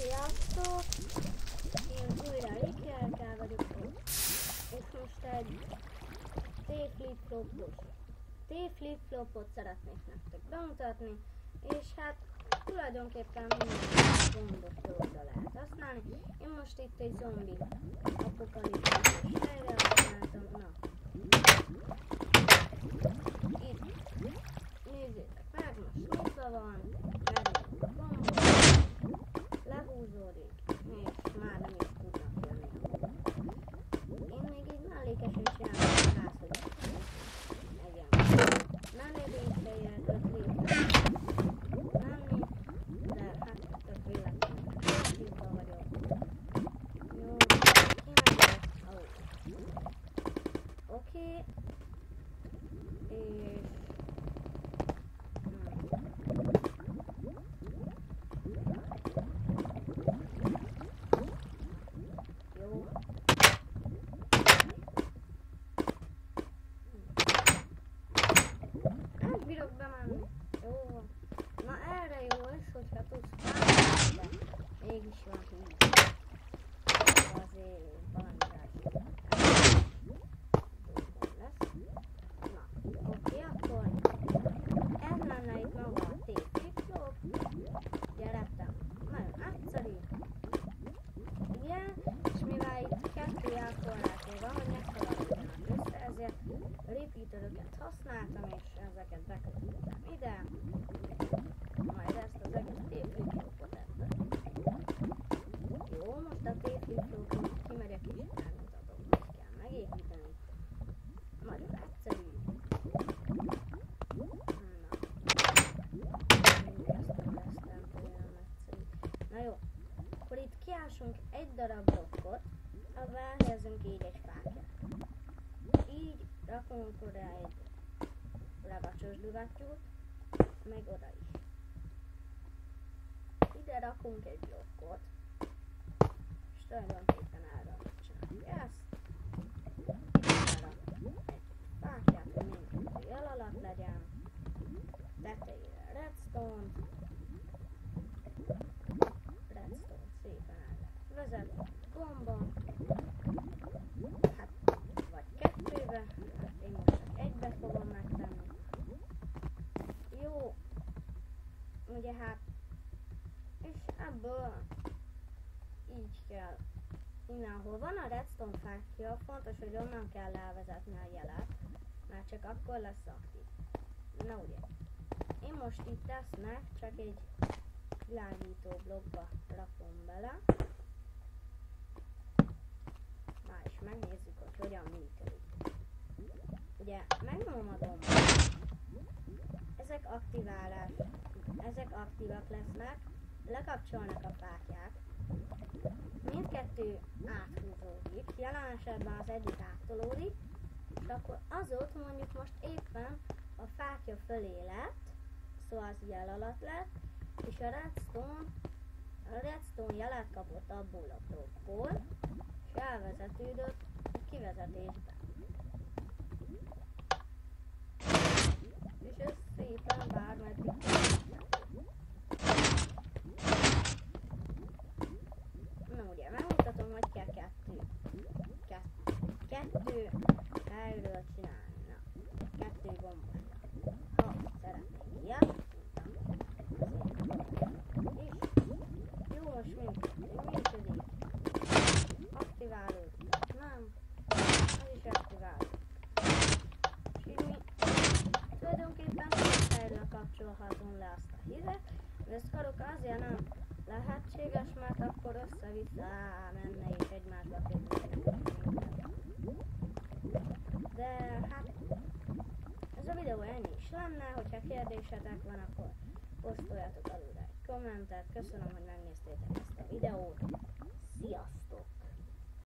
Sziasztok! Én újra Rikerkel vagyok, és most egy T-flip-flopot szeretnék nektek bemutatni, és hát tulajdonképpen minden gombos dologra lehet használni. Én most itt egy zombi apokaliptikus helyre használtam, na. Itt, nézzétek meg, most nyitva van, megnyitva a gombot, lehúzódik, és már nem is tudnak jönni. Én még így mellékesen csináltam a ház, hogy legyen. Nem lépéseire 5 lépés menni, de hát tök véletlenül szívva vagyok. Jó, kimegyek, oké, és jó. Nem bírok bemenni. Jó van. Na erre jó lesz, hogyha tudsz fázni, de mégis van hív. Azért valami rá lesz. Na, oké, akkor ez lenne itt maga a T-flip-flop. Gyerektem, nagyon egyszerű. Igen, és mivel itt 2 jelkorlátja van, hogy ne szaladjanak össze, ezért repeateröket használtam, és ezeket bekötöttem ide. Majd ezt az egész T-flip-flopot ebbe. Jó, most a T-flip-flopot kimegyek és megmutatom, hogy kell megépíteni. Nagyon egyszerű. Na jó, akkor itt kiásunk egy darab blokkot, abba elhelyezünk így egy fákját. Így rakunk oda egy ragacsos dugattyút, meg oda is. Ide rakunk egy blokkot, és tulajdonképpen erre csináljuk ezt. Ide rakunk egy fákját, hogy mindkettő jel alatt legyen. Tetejére redstone szépen el lehet vezetni gomba, hát vagy 2-be, hát én most csak 1-be fogom megtenni. Jó, ugye hát, és ebből így kell, innen ahol van a redstone fákja, fontos, hogy onnan kell elvezetni a jelet, mert csak akkor lesz aktív. Na ugye, én most itt tesznek, csak egy világító blokkba rakom bele. Na és megnézzük, hogy hogyan működik. Ugye megnyomom a gombot, ezek aktívak lesznek, lekapcsolnak a fákják, mindkettő áthúzódik, jelen esetben az egyik áttolódik, és akkor azóta mondjuk most éppen a fákja fölé lett, szóval az jel alatt lett, és a redstone jelet kapott abból a blokkból, és elvezetődött a kivezetésbe. És ez szépen bármeddig na ugye, megmutatom, hogy kell kettő helyről csinálni. Na, 2 gombosra. Ha szeretnénk ilyet, jó, most működik. Aktiválódik. Nem. Az is aktiválódik. És így mi tulajdonképpen helyről kapcsolhatunk le azt a híret, de ez karoka azért nem lehetséges, mert akkor össze-vissza menne és egymásba közül. De hát ez a videó ennyi is lenne, hogyha kérdésetek van, akkor posztoljatok alul egy kommentet. Köszönöm, hogy megnéztétek ezt a videót. Sziasztok!